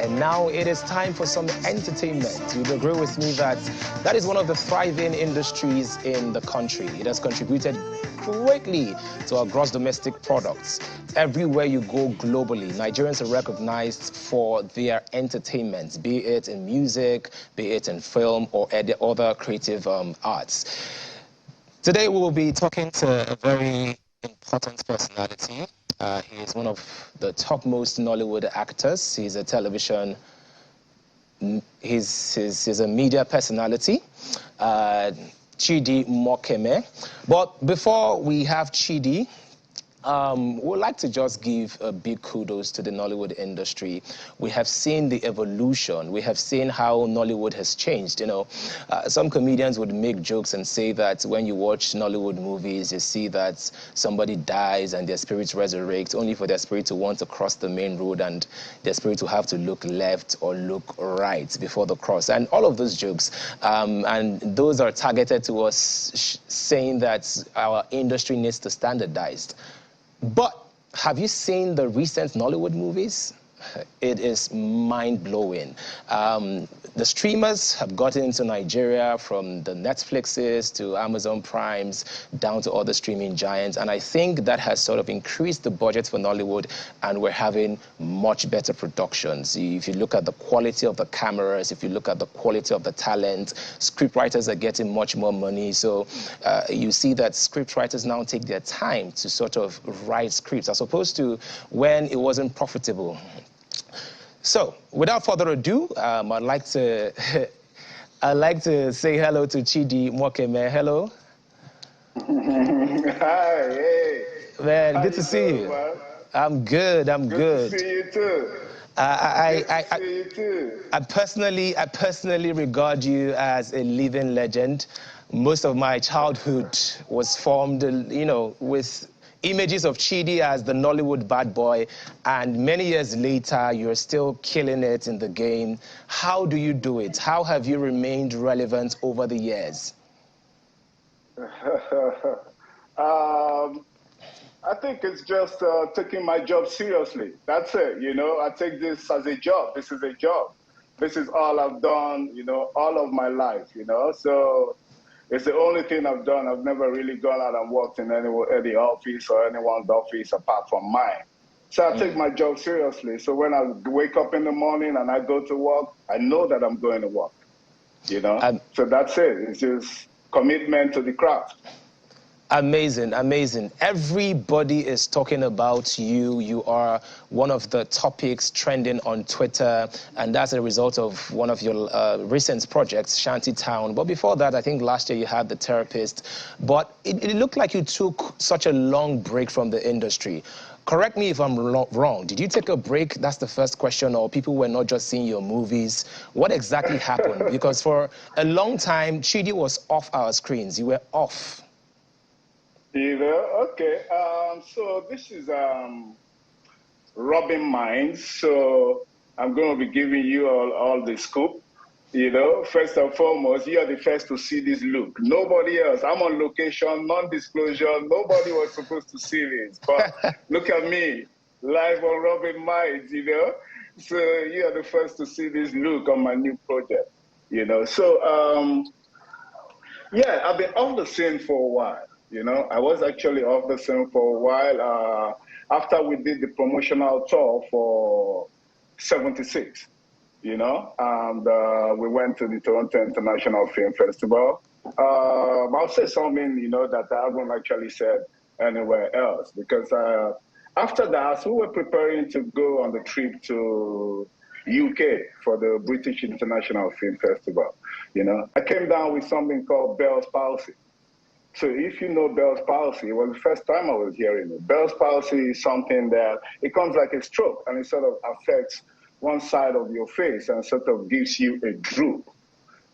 And now it is time for some entertainment. You'd agree with me that that is one of the thriving industries in the country. It has contributed greatly to our gross domestic products. Everywhere you go globally, Nigerians are recognized for their entertainment, be it in music, be it in film, or other creative arts. Today we will be talking to a very important personality. He is one of the topmost Nollywood actors. He's a television, he's a media personality, Chidi Mokeme. But before we have Chidi, we'd like to just give a big kudos to the Nollywood industry. We have seen the evolution. We have seen how Nollywood has changed. You know, some comedians would make jokes and say that when you watch Nollywood movies, you see that somebody dies and their spirit resurrects, only for their spirit to want to cross the main road and their spirit to have to look left or look right before the cross. And all of those jokes, and those are targeted to us saying that our industry needs to standardize. But have you seen the recent Nollywood movies? It is mind-blowing. The streamers have gotten into Nigeria, from the Netflixes to Amazon Primes down to other streaming giants, and I think that has sort of increased the budget for Nollywood, and we're having much better productions. If you look at the quality of the cameras, if you look at the quality of the talent, scriptwriters are getting much more money. So you see that scriptwriters now take their time to sort of write scripts, as opposed to when it wasn't profitable. So, without further ado, I'd like to say hello to Chidi Mokeme. Hello. Hi, hey. Man, good to see you. Man? I'm good. I'm good. Good to see you too. I personally regard you as a living legend. Most of my childhood was formed, you know, with images of Chidi as the Nollywood bad boy, and many years later, you're still killing it in the game. How do you do it? How have you remained relevant over the years? I think it's just taking my job seriously. That's it, you know. I take this as a job. This is a job. This is all I've done, you know, all of my life, you know. So it's the only thing I've done. I've never really gone out and worked in any office or anyone's office apart from mine. So I take my job seriously. So when I wake up in the morning and I go to work, I know that I'm going to work, you know? So that's it. It's just commitment to the craft. Amazing, amazing. Everybody is talking about you. You are one of the topics trending on Twitter, and that's a result of one of your recent projects, Shantytown. But before that, I think last year you had The Therapist. But it looked like you took such a long break from the industry. Correct me if I'm wrong. Did you take a break? That's the first question. Or people were not just seeing your movies? What exactly happened? Because for a long time, Chidi was off our screens. You were off. You know, okay. So this is Robbing Minds. So I'm going to be giving you all the scoop. You know, first and foremost, you are the first to see this look. Nobody else. I'm on location, non-disclosure. Nobody was supposed to see this. But look at me, live on Robbing Minds, you know. So you are the first to see this look on my new project, you know. So, yeah, I've been off the scene for a while. You know, I was actually off the scene for a while after we did the promotional tour for 76, you know, and we went to the Toronto International Film Festival. I'll say something, you know, that I haven't actually said anywhere else, because after that, we were preparing to go on the trip to UK for the British International Film Festival. You know, I came down with something called Bell's palsy. So if you know Bell's palsy, it was the first time I was hearing it. Bell's palsy is something that it comes like a stroke, and it sort of affects one side of your face and sort of gives you a droop,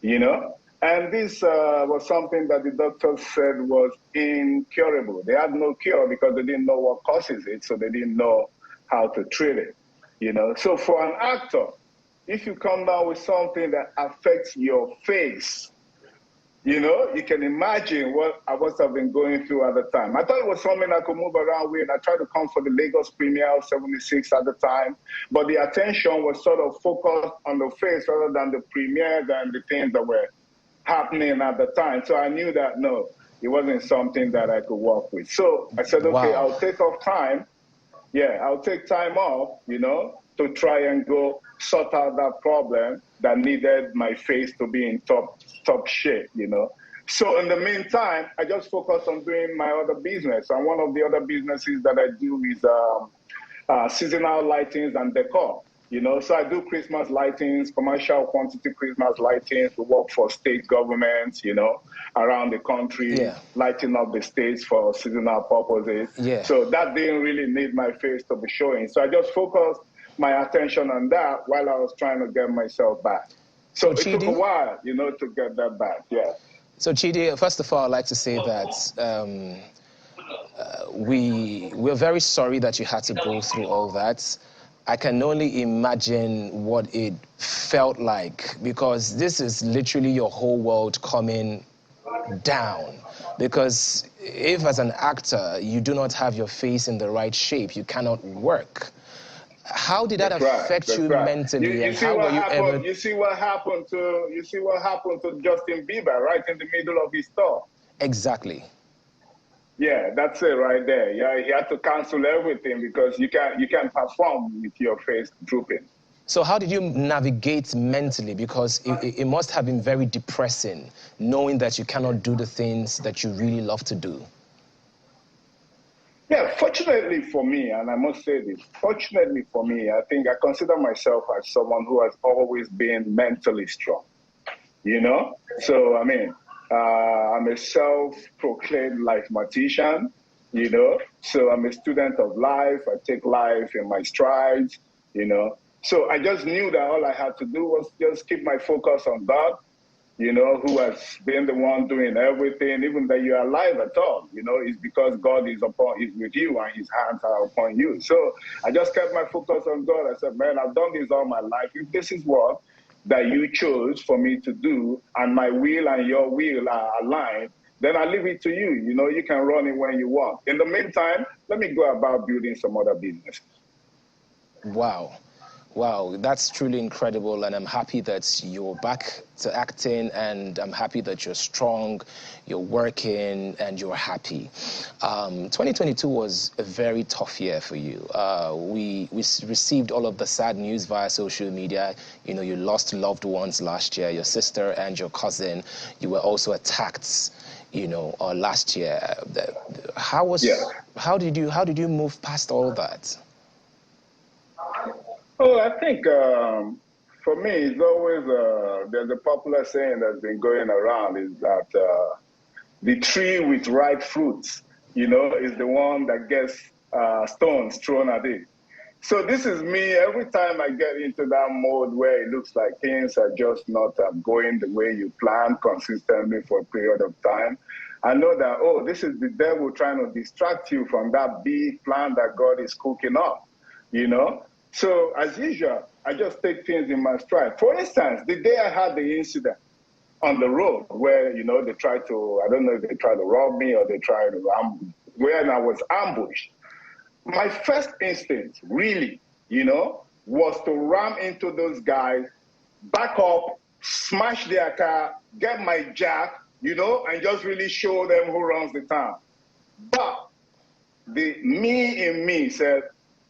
you know? And this was something that the doctors said was incurable. They had no cure because they didn't know what causes it, so they didn't know how to treat it, you know? So for an actor, if you come down with something that affects your face, You know, you can imagine what I must have been going through at the time. I thought it was something I could move around with. I tried to come for the Lagos premiere of 76 at the time, but the attention was sort of focused on the face rather than the premiere and the things that were happening at the time. So I knew that, no, it wasn't something that I could work with. So I said, okay, Wow. I'll take off time. Yeah, I'll take time off, you know, to try and go sort out that problem that needed my face to be in top shape, you know. So in the meantime, I just focused on doing my other business. And one of the other businesses that I do is seasonal lightings and decor. You know, so I do Christmas lightings, commercial quantity Christmas lightings. We work for state governments, you know, around the country, lighting up the states for seasonal purposes. So that didn't really need my face to be showing. So I just focused my attention on that while I was trying to get myself back. So it took a while, you know, to get that back, So Chidi, first of all, I'd like to say that we're very sorry that you had to go through all that. I can only imagine what it felt like, because this is literally your whole world coming down. Because if as an actor you do not have your face in the right shape, you cannot work. How did that affect you mentally? You see what happened to Justin Bieber right in the middle of his tour? Exactly. Yeah, that's it right there. Yeah, he had to cancel everything because you can't perform with your face drooping. So how did you navigate mentally? Because it must have been very depressing, knowing that you cannot do the things that you really love to do. Yeah, fortunately for me, and I must say this, fortunately for me, I think I consider myself as someone who has always been mentally strong, you know? So, I mean, I'm a self-proclaimed mathematician, you know? So I'm a student of life. I take life in my strides, you know? So I just knew that all I had to do was just keep my focus on God, you know, who has been the one doing everything. Even that you're alive at all, you know, it's because God is with you and his hands are upon you. So I just kept my focus on God. I said, man, I've done this all my life. If this is what that you chose for me to do, and my will and your will are aligned, then I leave it to you. You know, you can run it when you want. In the meantime, let me go about building some other businesses. Wow. Wow, that's truly incredible, and I'm happy that you're back to acting, and I'm happy that you're strong, you're working, and you're happy. 2022 was a very tough year for you. We received all of the sad news via social media. You know, you lost loved ones last year, your sister and your cousin. You were also attacked, you know, last year. How did you move past all that? Well, I think for me, it's always, there's a popular saying that's been going around is that the tree with ripe fruits, you know, is the one that gets stones thrown at it. So this is me. Every time I get into that mode where it looks like things are just not going the way you planned consistently for a period of time, I know that, oh, this is the devil trying to distract you from that big plan that God is cooking up, you know? So as usual, I just take things in my stride. For instance, the day I had the incident on the road where, you know, they tried to, I don't know if they tried to rob me or they tried to, where I was ambushed. My first instinct, really, you know, was to ram into those guys, back up, smash their car, get my jack, you know, and just really show them who runs the town. But the me in me said,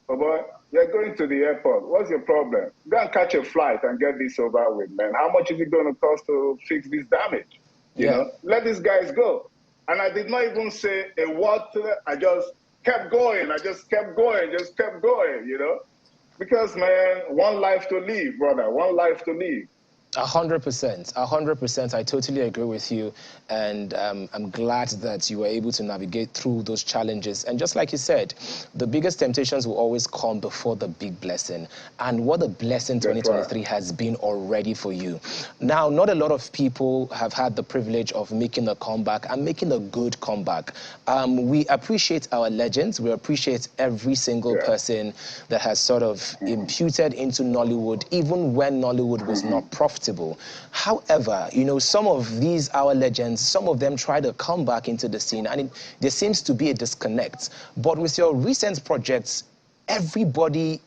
oh boy, you're going to the airport. What's your problem? Go and catch a flight and get this over with, man. How much is it going to cost to fix this damage? You know, let these guys go. And I did not even say a word to them. I just kept going. I just kept going, you know? Because, man, one life to live, brother, one life to live. 100%. I totally agree with you, and I'm glad that you were able to navigate through those challenges. And just like you said, the biggest temptations will always come before the big blessing. And what a blessing 2023 has been already for you. Now, not a lot of people have had the privilege of making a comeback and making a good comeback. We appreciate our legends. We appreciate every single person that has sort of imputed into Nollywood, even when Nollywood was not profitable. comfortable. However, you know, some of these our legends, some of them try to come back into the scene, and there seems to be a disconnect. But with your recent projects, everybody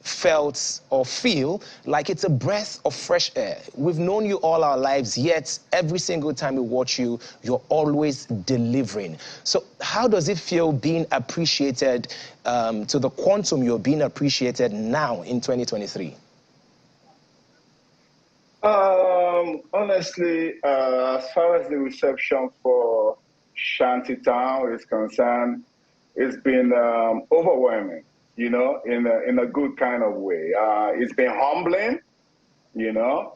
felt or feel like it's a breath of fresh air. We've known you all our lives, yet every single time we watch you, you're always delivering. So how does it feel being appreciated to the quantum you're being appreciated now in 2023? Honestly, as far as the reception for Shantytown is concerned, it's been overwhelming, you know, in a good kind of way. It's been humbling, you know,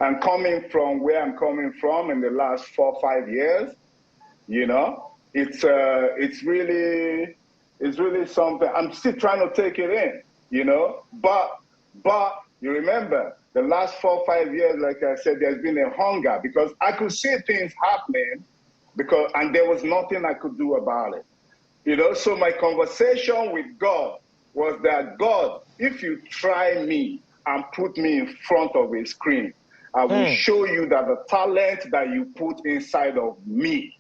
and coming from where I'm coming from in the last 4 or 5 years, you know, it's really something. I'm still trying to take it in, you know, but you remember the last 4 or 5 years, like I said, there's been a hunger because I could see things happening and there was nothing I could do about it. You know, so my conversation with God was that, God, if you try me and put me in front of a screen, I will show you that the talent that you put inside of me,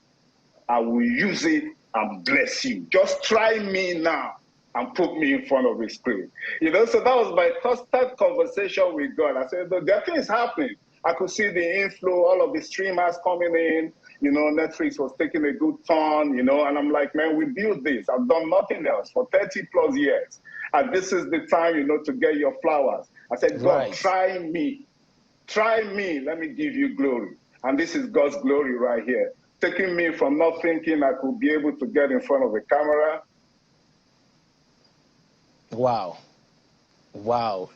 I will use it and bless you. Just try me now and put me in front of a screen. You know, so that was my constant conversation with God. I said, there are things happening. I could see the inflow, all of the streamers coming in. You know, Netflix was taking a good turn, you know, and I'm like, man, we built this. I've done nothing else for 30 plus years. And this is the time, you know, to get your flowers. I said, God, try me. Try me. Let me give you glory. And this is God's glory right here. Taking me from not thinking I could be able to get in front of a camera. Wow. Wow.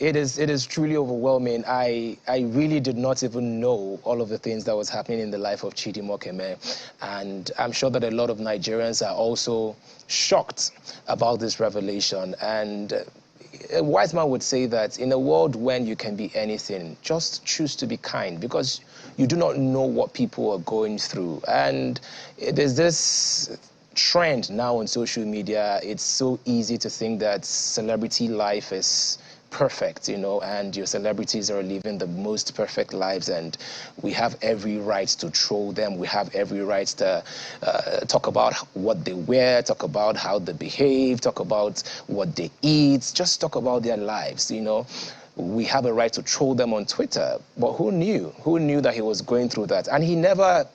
It is truly overwhelming. I really did not even know all of the things that was happening in the life of Chidi Mokeme, and I'm sure that a lot of Nigerians are also shocked about this revelation. And a wise man would say that in a world when you can be anything, just choose to be kind, because you do not know what people are going through. And there's this trend now on social media. It's so easy to think that celebrity life is perfect, you know, and your celebrities are living the most perfect lives, and we have every right to troll them. We have every right to talk about what they wear, talk about how they behave, talk about what they eat, just talk about their lives, you know. We have a right to troll them on Twitter, but who knew? Who knew that he was going through that? And he never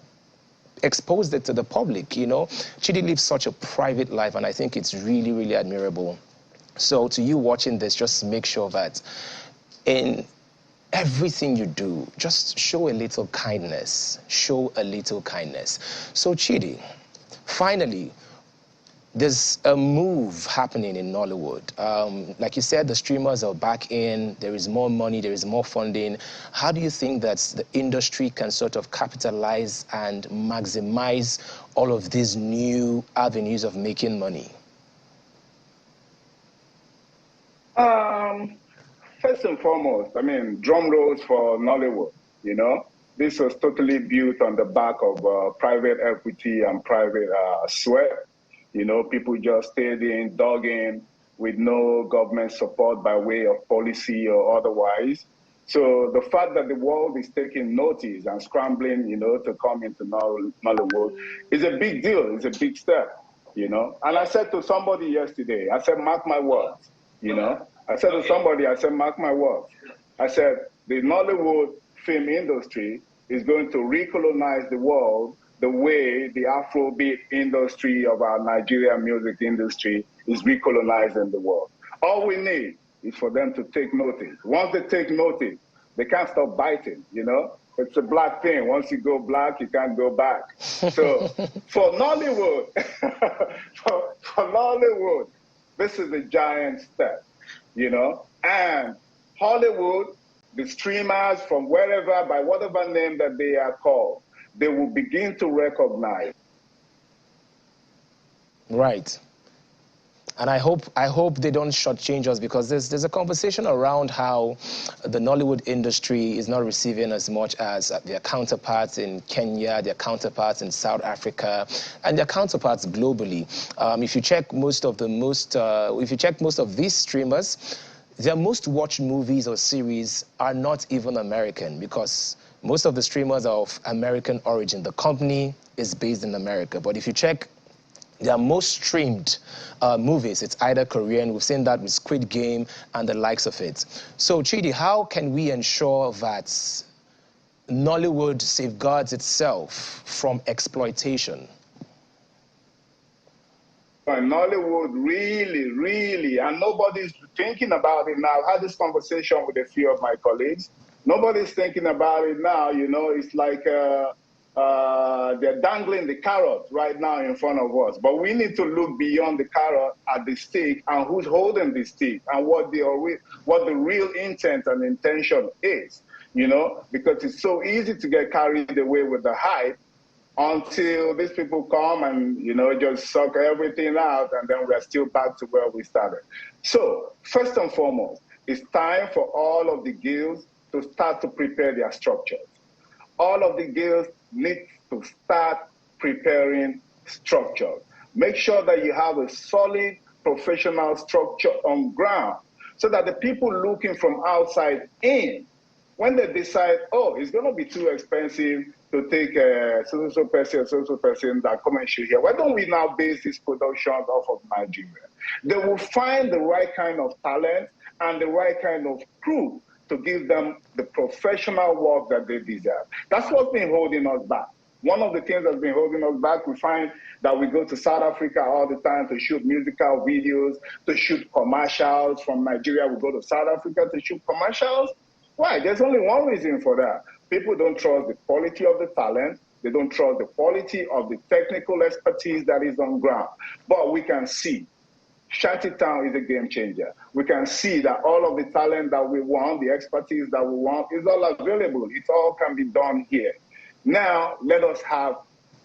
exposed it to the public, you know. Chidi lives such a private life, and I think it's really, really admirable. So to you watching this, just make sure that in everything you do, just show a little kindness. Show a little kindness. So Chidi, finally, there's a move happening in Nollywood. Like you said, the streamers are back in, there is more money, there is more funding. How do you think that the industry can sort of capitalize and maximize all of these new avenues of making money? First and foremost, I mean, drum rolls for Nollywood, you know. This was totally built on the back of private equity and private sweat. You know, people just stayed in, dug in with no government support by way of policy or otherwise. So the fact that the world is taking notice and scrambling, you know, to come into Nollywood is a big deal. It's a big step, you know. And I said to somebody yesterday, I said, mark my words, you know. I said to somebody, I said, mark my words. I said, the Nollywood film industry is going to recolonize the world the way the Afrobeat industry of our Nigerian music industry is recolonizing the world. All we need is for them to take notice. Once they take notice, they can't stop biting, you know? It's a black thing. Once you go black, you can't go back. So for Nollywood, for Nollywood, this is a giant step, you know? And Hollywood, the streamers from wherever, by whatever name that they are called, they will begin to recognize. Right. And I hope they don't shortchange us, because there's a conversation around how the Nollywood industry is not receiving as much as their counterparts in Kenya, their counterparts in South Africa, and their counterparts globally. If you check most of these streamers, their most watched movies or series are not even American, because most of the streamers are of American origin. The company is based in America. But if you check their most streamed movies, it's either Korean. We've seen that with Squid Game and the likes of it. So, Chidi, how can we ensure that Nollywood safeguards itself from exploitation? Nollywood really, and nobody's thinking about it now. I had this conversation with a few of my colleagues. Nobody's thinking about it now. You know, it's like they're dangling the carrot right now in front of us. But we need to look beyond the carrot at the stick and who's holding the stick and what the real intent and intention is. You know, because it's so easy to get carried away with the hype until these people come and, you know, just suck everything out, and then we're still back to where we started. So, first and foremost, it's time for all of the guilds to start to prepare their structures. All of the guilds need to start preparing structures. Make sure that you have a solid professional structure on ground so that the people looking from outside in, when they decide, oh, it's going to be too expensive to take so person that come and shoot here, why don't we now base these productions off of Nigeria? They will find the right kind of talent and the right kind of crew to give them the professional work that they deserve. That's what's been holding us back. One of the things that's been holding us back, we find that we go to South Africa all the time to shoot musical videos, to shoot commercials. From Nigeria, we go to South Africa to shoot commercials. Why? There's only one reason for that. People don't trust the quality of the talent. They don't trust the quality of the technical expertise that is on ground. But we can see Shantytown is a game changer. We can see that all of the talent that we want, the expertise that we want, is all available. It all can be done here. Now, let us have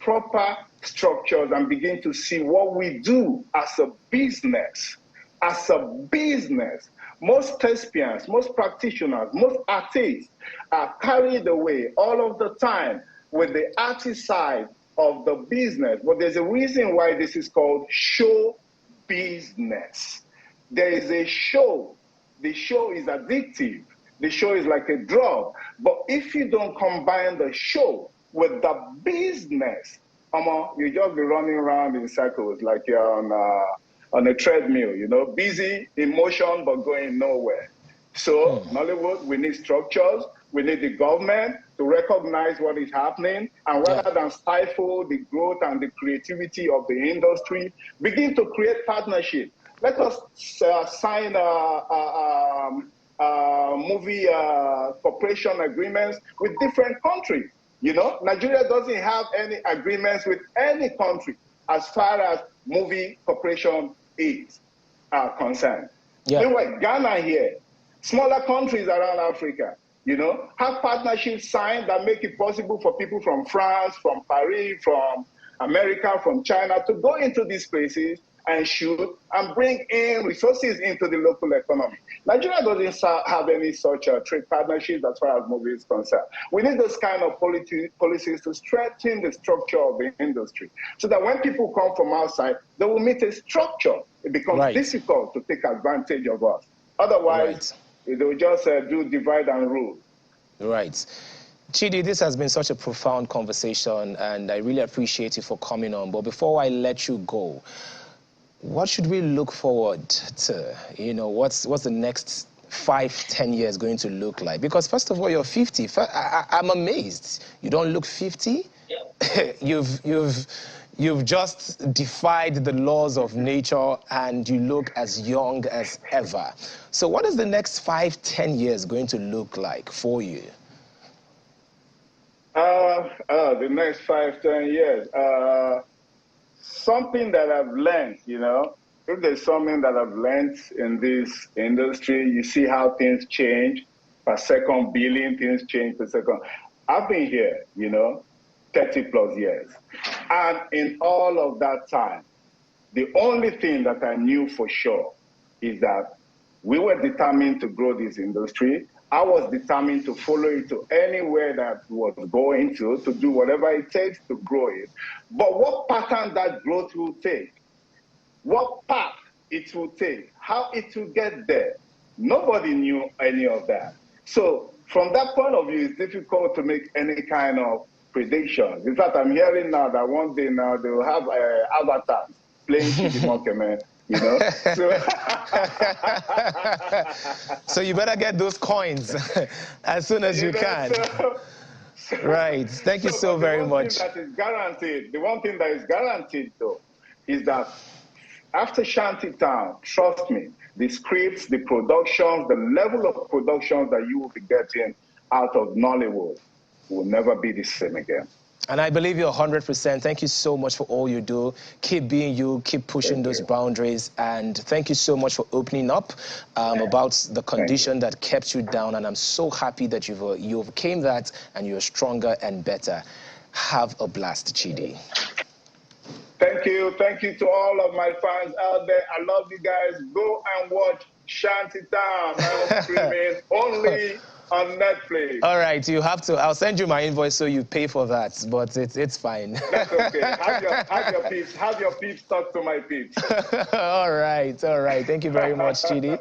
proper structures and begin to see what we do as a business. As a business. Most thespians, most practitioners, most artists are carried away all of the time with the artist side of the business. But there's a reason why this is called show business. There is a show. The show is addictive. The show is like a drug. But if you don't combine the show with the business, you just be running around in circles like you're on a treadmill, you know, busy in motion but going nowhere. So, Nollywood, we need structures. We need the government to recognize what is happening, and rather than stifle the growth and the creativity of the industry, begin to create partnerships. Let us sign movie cooperation agreements with different countries. You know, Nigeria doesn't have any agreements with any country as far as movie cooperation is concerned. Meanwhile, Ghana here, smaller countries around Africa, you know, have partnerships signed that make it possible for people from France, from Paris, from America, from China to go into these places and shoot and bring in resources into the local economy. Nigeria doesn't have any such trade partnerships as far as movies is concerned. We need those kind of policies to strengthen the structure of the industry so that when people come from outside, they will meet a structure. It becomes difficult to take advantage of us. Otherwise, they will just do divide and rule. Right. Chidi, this has been such a profound conversation, and I really appreciate you for coming on. But before I let you go, what should we look forward to? You know, what's the next 5-10 years going to look like? Because first of all, you're 50. I'm amazed. You don't look 50. You've just defied the laws of nature, and you look as young as ever. So what is the next 5-10 years going to look like for you? The next 5-10 years. Something that I've learned, you know, if there's something that I've learned in this industry, you see how things change per second, billion things change per second. I've been here, you know, 30 plus years. And in all of that time, the only thing that I knew for sure is that we were determined to grow this industry. I was determined to follow it to anywhere that was going to do whatever it takes to grow it. But what pattern that growth will take, what path it will take, how it will get there, Nobody knew any of that. So from that point of view, it's difficult to make any kind of predictions. In fact, I'm hearing now that one day now they will have avatars playing Chidi Mokeme, you know. So you better get those coins as soon as you can. Right. Thank you so very much. The one thing that is guaranteed, though, is that after Shantytown, trust me, the scripts, the productions, the level of productions that you will be getting out of Nollywood will never be the same again. And I believe you're 100%. Thank you so much for all you do. Keep being you, keep pushing those boundaries. And thank you so much for opening up about the condition that kept you down. And I'm so happy that you overcame that and you're stronger and better. Have a blast, Chidi. Thank you. Thank you to all of my fans out there. I love you guys. Go and watch Shantytown. I'm streaming only on Netflix. All right, you have to. I'll send you my invoice so you pay for that, but it's fine. That's okay. Have your peeps talk to my peeps. All right. Thank you very much, Chidi.